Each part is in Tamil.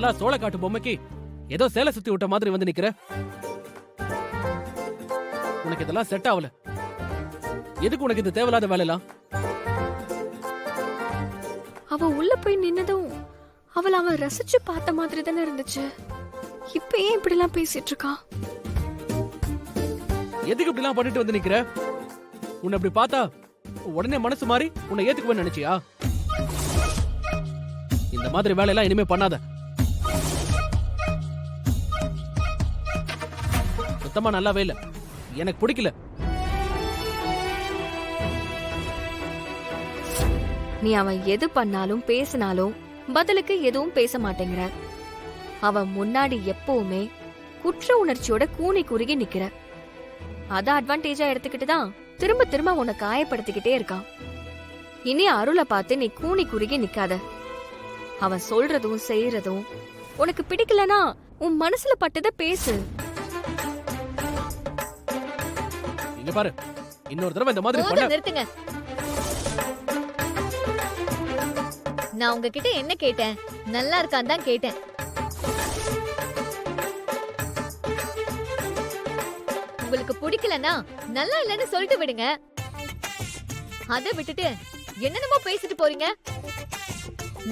நல்லா சோள காட்டு பொம்மைக்கு ஏதோ சேலை சுத்தி விட்ட மாதிரி வந்து நிக்கிற. உனக்கு இதெல்லாம் செட் ஆகல. எதுக்கு உனக்கு இது தேவையில்லாத வேலைலாம்? அவ உள்ள போய் நின்னதும் அவன் ரசிச்சு பார்த்த மாதிரி தானே இருந்துச்சு. இப்ப ஏன் இப்படி எல்லாம் பேசிட்டு இருக்கா? எதுக்கு இப்படி எல்லாம் பண்ணிட்டு வந்து நிக்கிற? உன்னை இப்படி பார்த்தா உடனே மனசு மாறி உன்னை ஏத்துக்குவேன்னு நினைச்சியா? இந்த மாதிரி வேலையெல்லாம் இனிமே பண்ணாத. சுத்தமா நல்லாவே இல்ல. எனக்கு பிடிக்கல. நீ அவன் எது பண்ணாலும் பேசினாலும் பதிலுக்கு எதுவும் பேச மாட்டேங்கிற. அவன் முன்னாடி எப்பவுமே குற்ற உணர்ச்சியோட கூனி குறுகி நிக்கிற. அத அட்வான்டேஜா எடுத்துக்கிட்டு தான் திரும்ப திரும்ப உன்னை காயப்படுத்திக்கிட்டே இருக்கான். இனி அருளை பார்த்து நீ கூனி குறுகி நிக்காத. அவன் சொல்றதும் செய்யறதும் உனக்கு பிடிக்கலனா உன் மனசுல பட்டத பேசு. இங்க பாரு, இன்னொரு தடவை இந்த மாதிரி பண்ண. நிறுத்துங்க. நான் உங்ககிட்ட என்ன கேட்டேன்? நல்லா இருக்கான்னு தான் கேட்டேன். உங்களுக்கு பிடிக்கலனா நல்லா இல்லன்னு சொல்லிட்டு விடுங்க. அத விட்டுட்டு என்னென்னமோ பேசிட்டு போறீங்க.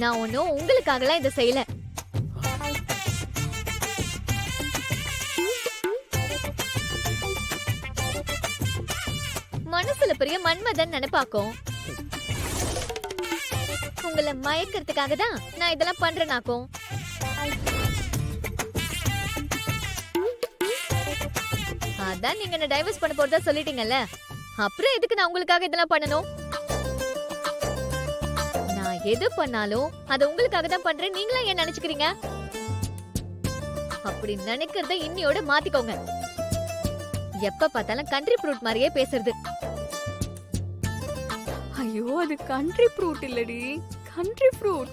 நான் ஒன்னும் உங்களுக்காகலாம் இதை செய்யல. மனசுல பெரிய மன்மதன் நினைப்பாக்கும். உங்களை மயக்கிறதுக்காக தான் நான் இதெல்லாம் பண்றேனாக்கும். அதான் நீங்க என்ன டைவர்ஸ் பண்ண போறதா சொல்லிட்டீங்கல்ல, அப்புறம் எதுக்கு நான் உங்களுக்காக இதெல்லாம் பண்ணணும்? நான் எது பண்ணாலும் அது உங்களுக்காக தான் பண்றேன். நீங்களா ஏன் நினைச்சுக்கிறீங்க? அப்படி நினைக்கிறத இன்னியோட மாத்திக்கோங்க. எப்ப பார்த்தாலும் கண்ட்ரி ஃப்ரூட் மாதிரியே பேசுறது. ஐயோ, அது கண்ட்ரி ஃப்ரூட் இல்லடி, கண்ட்ரி ஃப்ரூட்.